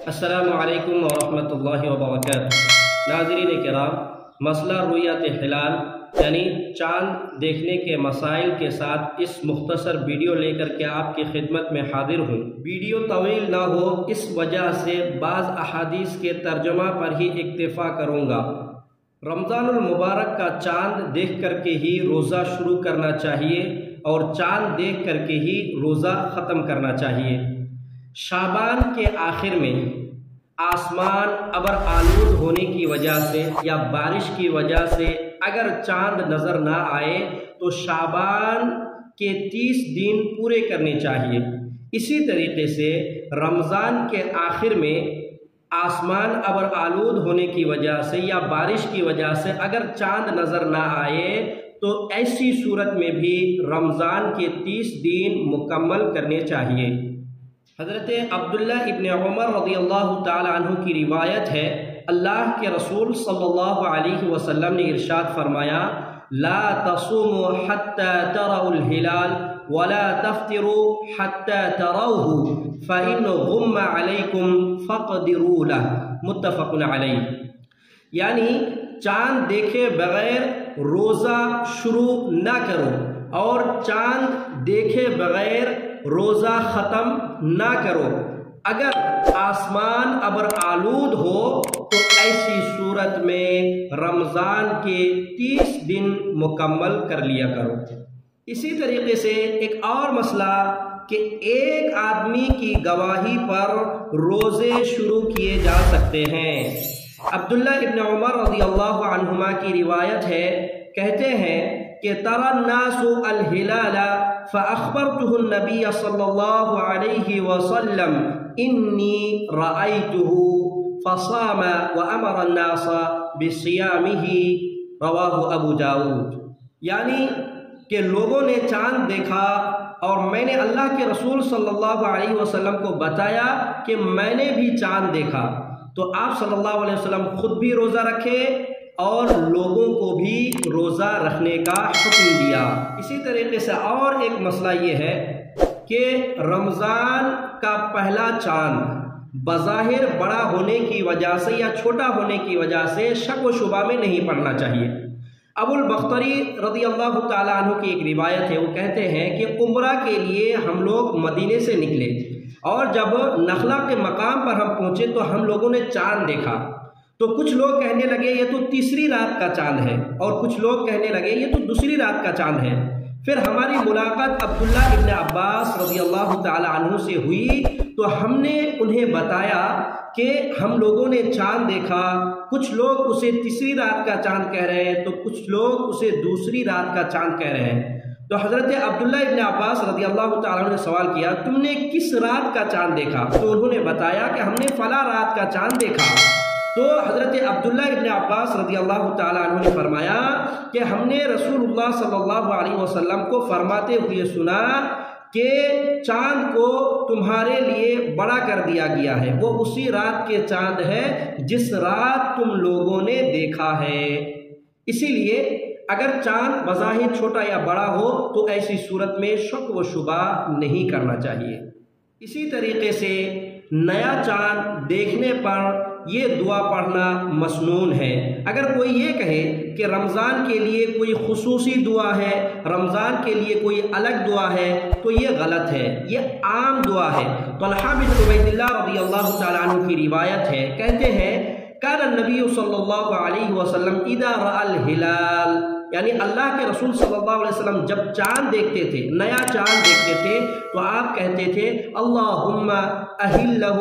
السلام علیکم ورحمۃ اللہ وبرکاتہ۔ ناظرین کرام، مسئلہ رؤیت ہلال یعنی چاند دیکھنے کے مسائل کے ساتھ اس مختصر ویڈیو لے کر کے آپ کی خدمت میں حاضر ہوں۔ ویڈیو طویل نہ ہو اس وجہ سے بعض احادیث کے ترجمہ پر ہی اکتفا کروں گا۔ رمضان المبارک کا چاند دیکھ کر کے ہی روزہ شروع کرنا چاہیے اور چاند دیکھ کر کے ہی روزہ ختم کرنا چاہیے۔ شعبان کے آخر میں آسمان ابر آلود ہونے کی وجہ سے یا بارش کی وجہ سے اگر چاند نظر نہ آئے تو شعبان کے 30 دن پورے کرنے چاہیے۔ اسی طریقے سے رمضان کے آخر میں آسمان ابر آلود ہونے کی وجہ سے یا بارش کی وجہ سے اگر چاند نظر نہ آئے تو ایسی صورت میں بھی رمضان کے 30 دن مکمل کرنے چاہیے۔ حضرت عبداللہ ابن عمر رضی اللہ تعالی عنہ کی روایت ہے، اللہ کے رسول صلی اللہ علیہ وسلم نے ارشاد فرمایا، لا تصوموا حتى تروا الهلال ولا تفطروا حتى تروه فإن غم عليكم فاقدروا له، متفق علیہ۔ یعنی چاند دیکھے بغیر روزہ شروع نہ کرو اور چاند دیکھے بغیر روزہ ختم نہ کرو۔ اگر آسمان ابر آلود ہو تو ایسی صورت میں رمضان کے 30 دن مکمل کر لیا کرو۔ اسی طریقے سے ایک اور مسئلہ کہ ایک آدمی کی گواہی پر روزے شروع کیے جا سکتے ہیں۔ عبداللہ ابن عمر رضی اللہ عنہما کی روایت ہے، کہتے ہیں کہ ترى الناس الهلال فأخبرته النبي صلی اللہ علیہ وسلم انی رأیته فصام وأمر الناس بصيامه، رواہ ابو داود۔ یعنی کہ لوگوں نے چاند دیکھا اور میں نے اللہ کے رسول صلی اللہ علیہ وسلم کو بتایا کہ میں نے بھی چاند دیکھا، تو آپ صلی اللہ علیہ وسلم خود بھی روزہ رکھے اور لوگوں کو بھی روزہ رکھنے کا حکم دیا۔ اسی طریقے سے اور ایک مسئلہ یہ ہے کہ رمضان کا پہلا چاند بظاہر بڑا ہونے کی وجہ سے یا چھوٹا ہونے کی وجہ سے شک و شبہ میں نہیں پڑنا چاہیے۔ ابو البختری رضی اللہ تعالیٰ عنہ کی ایک روایت ہے، وہ کہتے ہیں کہ عمرہ کے لیے ہم لوگ مدینے سے نکلے اور جب نخلا کے مقام پر ہم پہنچے تو ہم لوگوں نے چاند دیکھا، تو کچھ لوگ کہنے لگے یہ تو تیسری رات کا چاند ہے اور کچھ لوگ کہنے لگے یہ تو دوسری رات کا چاند ہے۔ پھر ہماری ملاقات عبداللہ ابن عباس رضی اللہ تعالی عنہ سے ہوئی تو ہم نے انہیں بتایا کہ ہم لوگوں نے چاند دیکھا، کچھ لوگ اسے تیسری رات کا چاند کہہ رہے ہیں تو کچھ لوگ اسے دوسری رات کا چاند کہہ رہے ہیں۔ تو حضرت عبداللہ ابن عباس رضی اللہ تعالیٰ عنہ نے سوال کیا، تم نے کس رات کا چاند دیکھا؟ تو انہوں نے بتایا کہ ہم نے فلاں رات کا چاند دیکھا۔ تو حضرت عبداللہ ابن عباس رضی اللہ تعالیٰ عنہ نے فرمایا کہ ہم نے رسول اللہ صلی اللہ علیہ وسلم کو فرماتے ہوئے سنا کہ چاند کو تمہارے لیے بڑا کر دیا گیا ہے، وہ اسی رات کے چاند ہے جس رات تم لوگوں نے دیکھا ہے۔ اسی لیے اگر چاند بظاہر چھوٹا یا بڑا ہو تو ایسی صورت میں شک و شبہ نہیں کرنا چاہیے۔ اسی طریقے سے نیا چاند دیکھنے پر یہ دعا پڑھنا مسنون ہے۔ اگر کوئی یہ کہے کہ رمضان کے لیے کوئی خصوصی دعا ہے، رمضان کے لیے کوئی الگ دعا ہے، تو یہ غلط ہے، یہ عام دعا ہے۔ طلحہ بن عبید اللہ رضی اللہ تعالیٰ عنہ کی روایت ہے، کہتے ہیں کان النبی صلی اللہ علیہ وسلم اذا رأى الہلال، یعنی اللہ کے رسول صلی اللہ علیہ وسلم جب چاند دیکھتے تھے، نیا چاند دیکھتے تھے تو آپ کہتے تھے اللہم اہلہ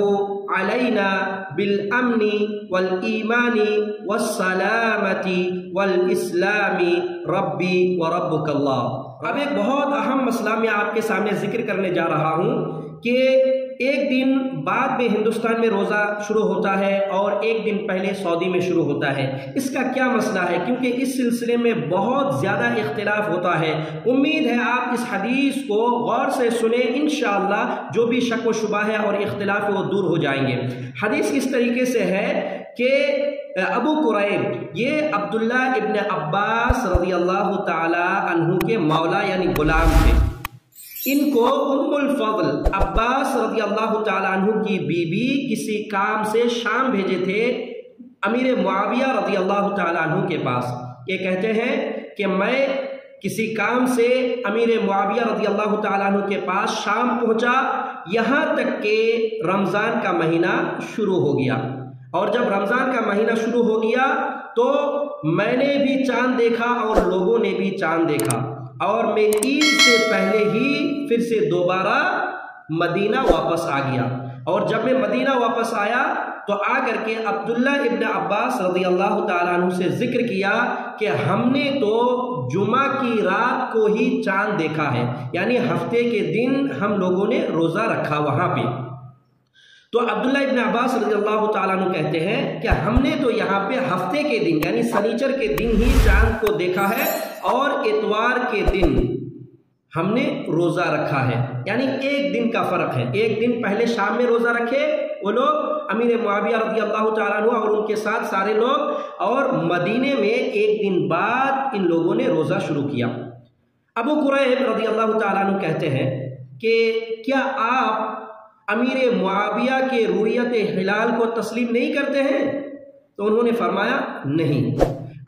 علینا بالامن والایمان والسلامت والاسلام ربی وربک اللہ۔ اب ایک بہت اہم مسئلہ میں آپ کے سامنے ذکر کرنے جا رہا ہوں کہ ایک دن بعد میں ہندوستان میں روزہ شروع ہوتا ہے اور ایک دن پہلے سعودی میں شروع ہوتا ہے۔ اس کا کیا مسئلہ ہے؟ کیونکہ اس سلسلے میں بہت زیادہ اختلاف ہوتا ہے۔ امید ہے آپ اس حدیث کو غور سے سنیں، انشاءاللہ جو بھی شک و شبہ ہے اور اختلاف ہے وہ دور ہو جائیں گے۔ حدیث اس طریقے سے ہے کہ ابو قریب یہ عبداللہ ابن عباس رضی اللہ تعالی عنہ کے مولا یعنی غلام تھے۔ ان کو ام الفضل عباس رضی اللہ تعالیٰ عنہ کی بیوی کسی کام سے شام بھیجے تھے امیر معاویہ رضی اللہ تعالیٰ عنہ کے پاس. یہ کہتے ہیں کہ میں کسی کام سے امیر معاویہ رضی اللہ تعالیٰ عنہ کے پاس شام پہنچا، یہاں تک کہ رمضان کا مہینہ شروع ہو گیا. اور جب رمضان کا مہینہ شروع ہو گیا تو میں نے بھی چاند دیکھا اور لوگوں نے بھی چاند دیکھا، اور میں عید سے پہلے ہی پھر سے دوبارہ مدینہ واپس آ گیا. اور جب میں مدینہ واپس آیا تو آ کر کے عبداللہ ابن عباس رضی اللہ تعالیٰ عنہ سے ذکر کیا کہ ہم نے تو جمعہ کی رات کو ہی چاند دیکھا ہے، یعنی ہفتے کے دن ہم لوگوں نے روزہ رکھا وہاں پہ. تو عبداللہ ابن عباس رضی اللہ تعالیٰ عنہ کہتے ہیں کہ ہم نے تو یہاں پہ ہفتے کے دن یعنی سنیچر کے دن ہی چاند کو دیکھا ہے، اور اتوار کے دن ہم نے روزہ رکھا ہے. یعنی ایک دن کا فرق ہے. ایک دن پہلے شام میں روزہ رکھے وہ لوگ امیر معاویہ رضی اللہ تعالیٰ عنہ اور ان کے ساتھ سارے لوگ، اور مدینے میں ایک دن بعد ان لوگوں نے روزہ شروع کیا. ابو قریب رضی اللہ تعالیٰ عنہ کہتے ہیں کہ کیا آپ امیر معاویہ کے رؤیت ہلال کو تسلیم نہیں کرتے ہیں؟ تو انہوں نے فرمایا نہیں،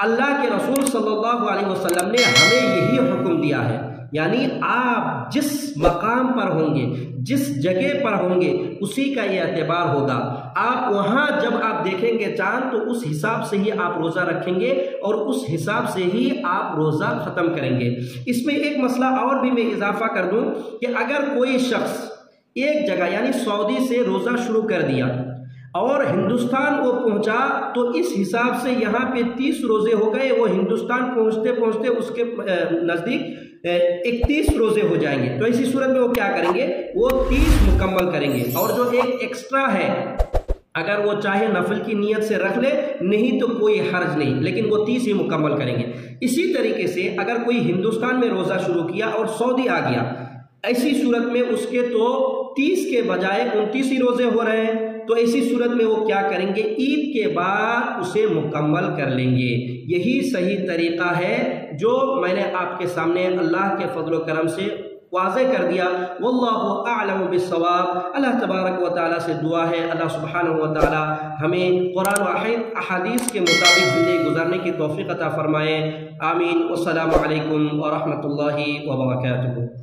اللہ کے رسول صلی اللہ علیہ وسلم نے ہمیں یہی حکم دیا ہے، یعنی آپ جس مقام پر ہوں گے، جس جگہ پر ہوں گے، اسی کا یہ اعتبار ہوگا. آپ وہاں جب آپ دیکھیں گے چاند تو اس حساب سے ہی آپ روزہ رکھیں گے اور اس حساب سے ہی آپ روزہ ختم کریں گے. اس میں ایک مسئلہ اور بھی میں اضافہ کر دوں کہ اگر کوئی شخص ایک جگہ یعنی سعودی سے روزہ شروع کر دیا اور ہندوستان وہ پہنچا تو اس حساب سے یہاں پہ 30 روزے ہو گئے، وہ ہندوستان پہنچتے پہنچتے اس کے نزدیک 31 روزے ہو جائیں گے. تو اسی صورت میں وہ کیا کریں گے؟ وہ 30 مکمل کریں گے، اور جو ایک ایکسٹرا ہے اگر وہ چاہے نفل کی نیت سے رکھ لے، نہیں تو کوئی حرج نہیں، لیکن وہ 30 ہی مکمل کریں گے. اسی طریقے سے اگر کوئی ہندوستان میں روزہ شروع کیا اور سعودی آ گیا، ایسی صورت میں اس کے تو 30 کے بجائے 29 ہی روزے ہو رہے ہیں. تو ایسی صورت میں وہ کیا کریں گے؟ عید کے بعد اسے مکمل کر لیں گے. یہی صحیح طریقہ ہے جو میں نے آپ کے سامنے اللہ کے فضل و کرم سے واضح کر دیا. واللہ اعلم بالصواب. اللہ تبارک و تعالیٰ سے دعا ہے اللہ سبحانہ و تعالیٰ ہمیں قرآن و احادیث کے مطابق زندگی گزارنے کی توفیق عطا فرمائے. آمین. والسلام علیکم ورحمۃ اللہ وبرکاتہ.